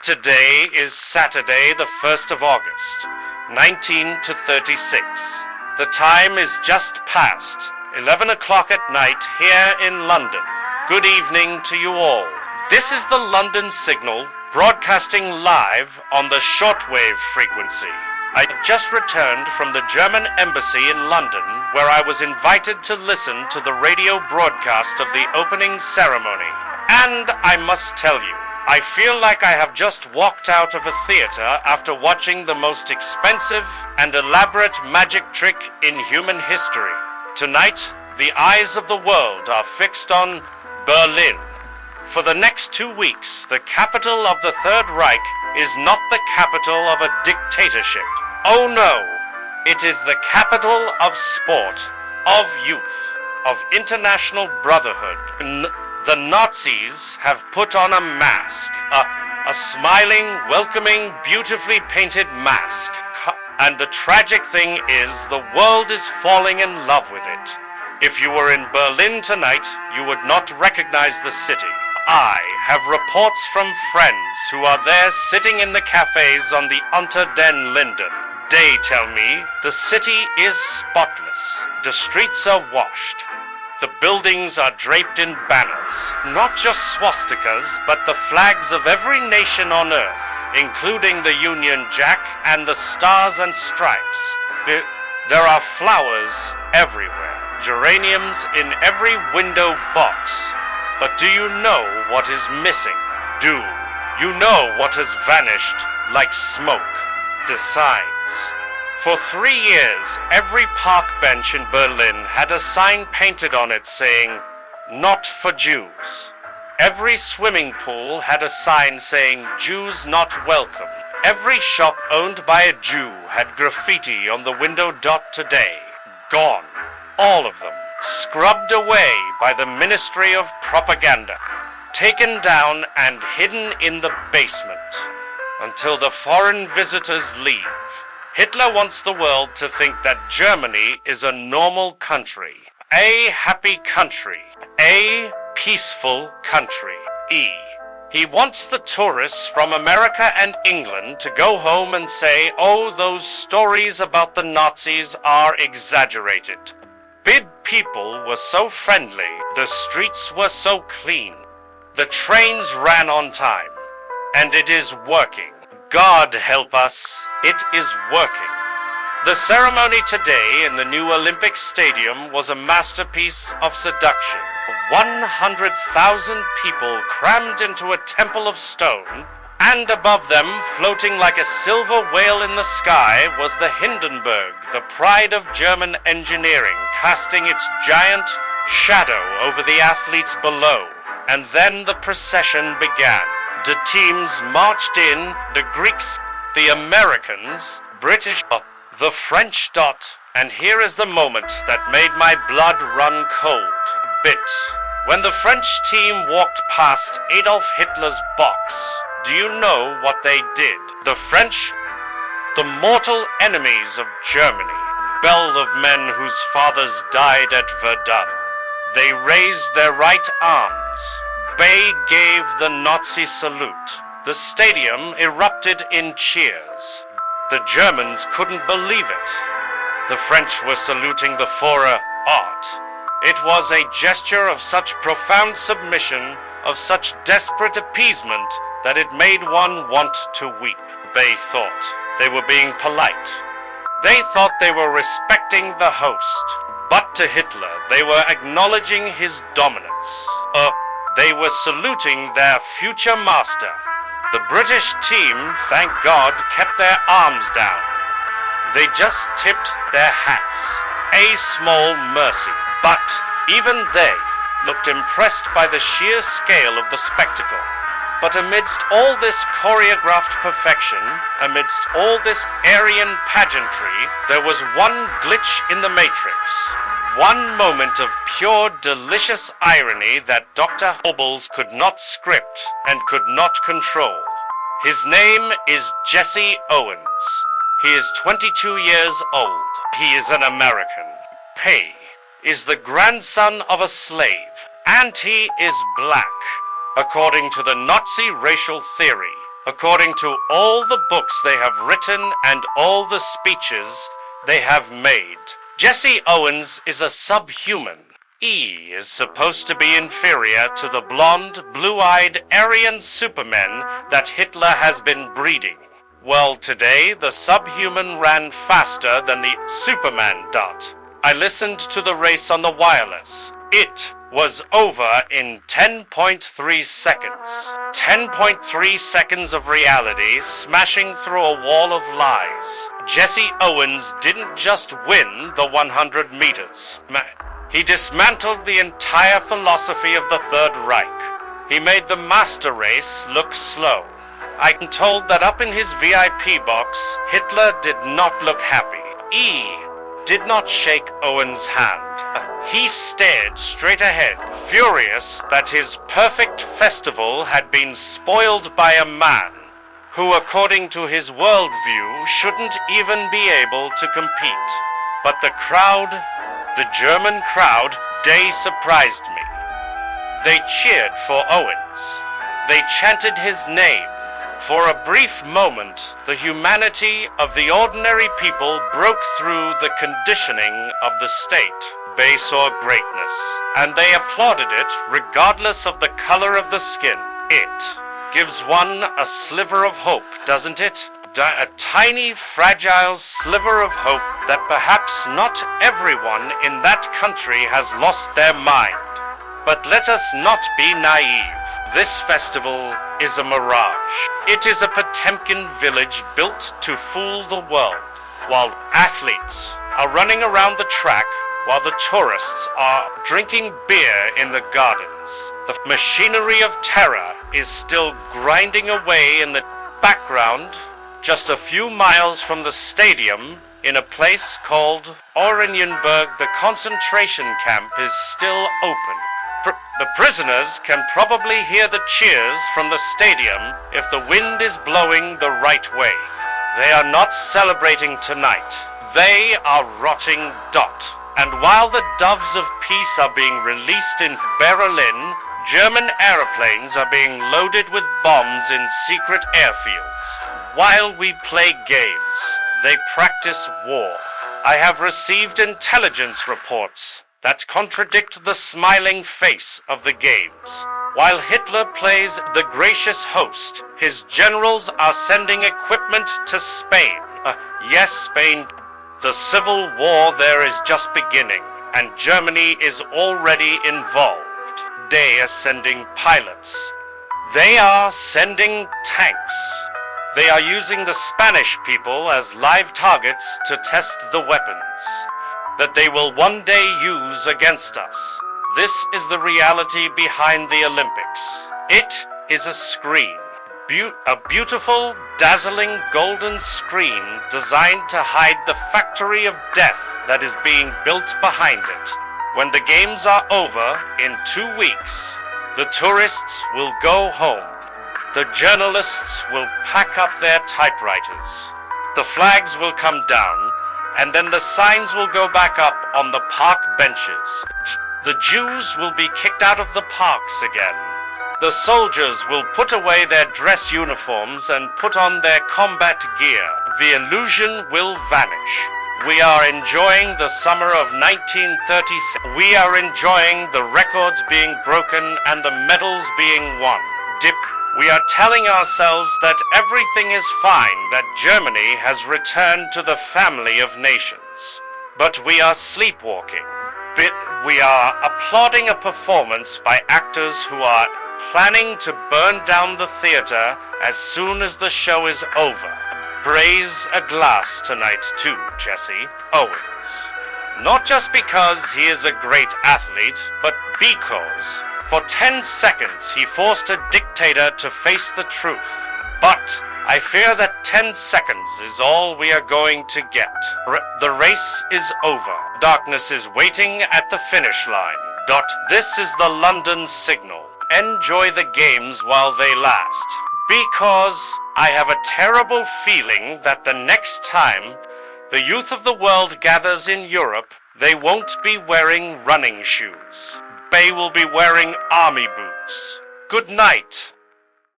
Today is Saturday, the 1st of August, 1936. The time is just past 11 o'clock at night here in London. Good evening to you all. This is the London Signal, broadcasting live on the shortwave frequency. I have just returned from the German embassy in London, where I was invited to listen to the radio broadcast of the opening ceremony. And I must tell you, I feel like I have just walked out of a theater after watching the most expensive and elaborate magic trick in human history. Tonight, the eyes of the world are fixed on Berlin. For the next 2 weeks, the capital of the Third Reich is not the capital of a dictatorship. Oh no, it is the capital of sport, of youth, of international brotherhood. The Nazis have put on a mask, a smiling, welcoming, beautifully painted mask. And the tragic thing is, the world is falling in love with it. If you were in Berlin tonight, you would not recognize the city. I have reports from friends who are there sitting in the cafes on the Unter den Linden. They tell me the city is spotless. The streets are washed. The buildings are draped in banners, not just swastikas, but the flags of every nation on earth, including the Union Jack and the Stars and Stripes. There are flowers everywhere, geraniums in every window box. But do you know what is missing? Do you know what has vanished like smoke? The signs. For 3 years, every park bench in Berlin had a sign painted on it saying, "Not for Jews." Every swimming pool had a sign saying, "Jews not welcome." Every shop owned by a Jew had graffiti on the window. Today, gone. All of them. Scrubbed away by the Ministry of Propaganda. Taken down and hidden in the basement. Until the foreign visitors leave. Hitler wants the world to think that Germany is a normal country, a happy country, a peaceful country. He wants the tourists from America and England to go home and say, "Oh, those stories about the Nazis are exaggerated. Big people were so friendly, the streets were so clean, the trains ran on time, and it is working. God help us, it is working." The ceremony today in the new Olympic Stadium was a masterpiece of seduction. 100,000 people crammed into a temple of stone, and above them, floating like a silver whale in the sky, was the Hindenburg, the pride of German engineering, casting its giant shadow over the athletes below. And then the procession began. The teams marched in, the Greeks, the Americans, British, the French. And here is the moment that made my blood run cold. When the French team walked past Adolf Hitler's box, do you know what they did? The French, the mortal enemies of Germany, bell of men whose fathers died at Verdun. They raised their right arms. Bay gave the Nazi salute. The stadium erupted in cheers. The Germans couldn't believe it. The French were saluting the Führer art. It was a gesture of such profound submission, of such desperate appeasement, that it made one want to weep. They thought they were being polite. They thought they were respecting the host. But to Hitler, they were acknowledging his dominance. They were saluting their future master. The British team, thank God, kept their arms down. They just tipped their hats. A small mercy. But even they looked impressed by the sheer scale of the spectacle. But amidst all this choreographed perfection, amidst all this Aryan pageantry, there was one glitch in the matrix. One moment of pure, delicious irony that Dr. Goebbels could not script and could not control. His name is Jesse Owens. He is 22 years old. He is an American. Pay is the grandson of a slave, and he is black. According to the Nazi racial theory, according to all the books they have written and all the speeches they have made. Jesse Owens is a subhuman. E is supposed to be inferior to the blonde, blue-eyed Aryan supermen that Hitler has been breeding. Well, today, the subhuman ran faster than the Superman dot. I listened to the race on the wireless. It was over in 10.3 seconds. 10.3 seconds of reality smashing through a wall of lies. Jesse Owens didn't just win the 100 meters. He dismantled the entire philosophy of the Third Reich. He made the master race look slow. I'm told that up in his VIP box, Hitler did not look happy. E did not shake Owens' hand. He stared straight ahead, furious that his perfect festival had been spoiled by a man who, according to his worldview, shouldn't even be able to compete. But the crowd, the German crowd, they surprised me. They cheered for Owens. They chanted his name. For a brief moment, the humanity of the ordinary people broke through the conditioning of the state, base or greatness, and they applauded it regardless of the color of the skin. It gives one a sliver of hope, doesn't it? A tiny, fragile sliver of hope that perhaps not everyone in that country has lost their mind. But let us not be naive. This festival is a mirage. It is a Potemkin village built to fool the world, while athletes are running around the track while the tourists are drinking beer in the gardens. The machinery of terror is still grinding away in the background, just a few miles from the stadium. In a place called Oranienburg, the concentration camp is still open. The prisoners can probably hear the cheers from the stadium if the wind is blowing the right way. They are not celebrating tonight. They are rotting dot. And while the doves of peace are being released in Berlin, German airplanes are being loaded with bombs in secret airfields. While we play games, they practice war. I have received intelligence reports that contradict the smiling face of the games. While Hitler plays the gracious host, his generals are sending equipment to Spain. Yes, Spain. The civil war there is just beginning, and Germany is already involved. They are sending pilots. They are sending tanks. They are using the Spanish people as live targets to test the weapons that they will one day use against us. This is the reality behind the Olympics. It is a screen. A beautiful, dazzling golden screen designed to hide the factory of death that is being built behind it. When the games are over in 2 weeks, the tourists will go home. The journalists will pack up their typewriters. The flags will come down, and then the signs will go back up on the park benches. The Jews will be kicked out of the parks again. The soldiers will put away their dress uniforms and put on their combat gear. The illusion will vanish. We are enjoying the summer of 1936. We are enjoying the records being broken and the medals being won. We are telling ourselves that everything is fine, that Germany has returned to the family of nations. But we are sleepwalking. We are applauding a performance by actors who are planning to burn down the theater as soon as the show is over. Raise a glass tonight too, Jesse Owens. Not just because he is a great athlete, but because for 10 seconds he forced a dictator to face the truth. But I fear that 10 seconds is all we are going to get. The race is over. Darkness is waiting at the finish line. This is the London signal. Enjoy the games while they last. Because I have a terrible feeling that the next time the youth of the world gathers in Europe, they won't be wearing running shoes. They will be wearing army boots. Good night.